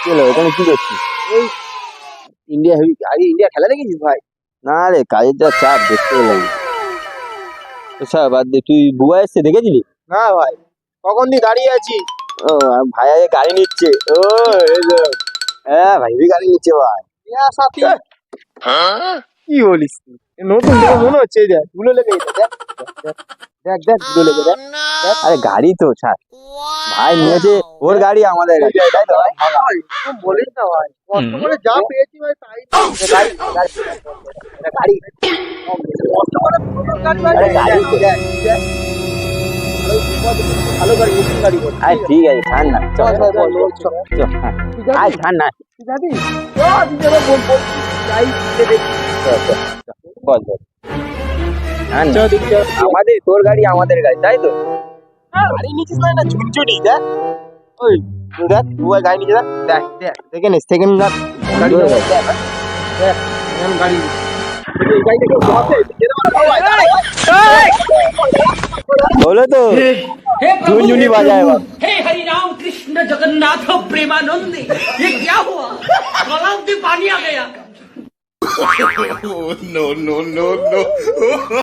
চলো এখানে কি করছিস? এই ইন্ডিয়া হেভি আগে ইন্ডিয়া খেলা দেখেছিস ভাই? না রে, কাজের যা চাপ দেখতে পেলাম। আচ্ছা বাদ দে, তুই বুয়া এসছে দেখেছিলি? না ভাই, কখন দিয়ে দাঁড়িয়ে আছি। ও ভাই আগে গাড়ি নিচ্ছে। ও এই যে, হ্যাঁ ভাই হেভি গাড়ি নিচ্ছে ভাই। সাথী কি বলিস তুই? এ নতুন দেখে মনে হচ্ছে। এই দেখ ধুলো লেগে গেছে, দেখ দেখ দেখ দেখ ধুলো লেগে দেখ দেখ। আরে গাড়ি তো ছাড়, ভাই নিয়েছে ওর গাড়ি আমাদের গাড়ি, তাই তো ভাই? ভাই, তুই বলিস না ভাই, কষ্ট করে যা পেয়েছি ভাই তাই গাড়ি গাড়ি গাড়ি কষ্ট করে গাড়ি ভাই। আরে গাড়ি তো। দেখ দেখ ভালো গাড়ি, নতুন গাড়ি বল। আরে ঠিক আছে ছাড় না, চল চল চল চল চল, হ্যাঁ। আরে ছাড় না, তুই যাবি? চল দিদি বল বল যাই দেখি। চল চল চল, বল বল। ছাড় না। চল দেখি চল। আমাদের তোর গাড়ি আমাদের গাড়ি, তাই তো? গাড়ি নিচ্ছিস না ঝুনঝুনি দেখ। ওই দেখ বুয়া গাড়ি নিচে দেখ দেখ দেখে নিস সেকেন্ড গাড়ি ওই দেখ দেখ দেখ এমন গাড়ি এই গাড়িটা কেউ বসে যেতে পারে ভাই। বলো তো हे प्रभु झुनझुनी हे बजाए प्रभु, बा। हे हरि राम कृष्ण जगन्नाथ प्रेमानंद, ये क्या हुआ? गलाव में पानी आ गया। no, no, no, no.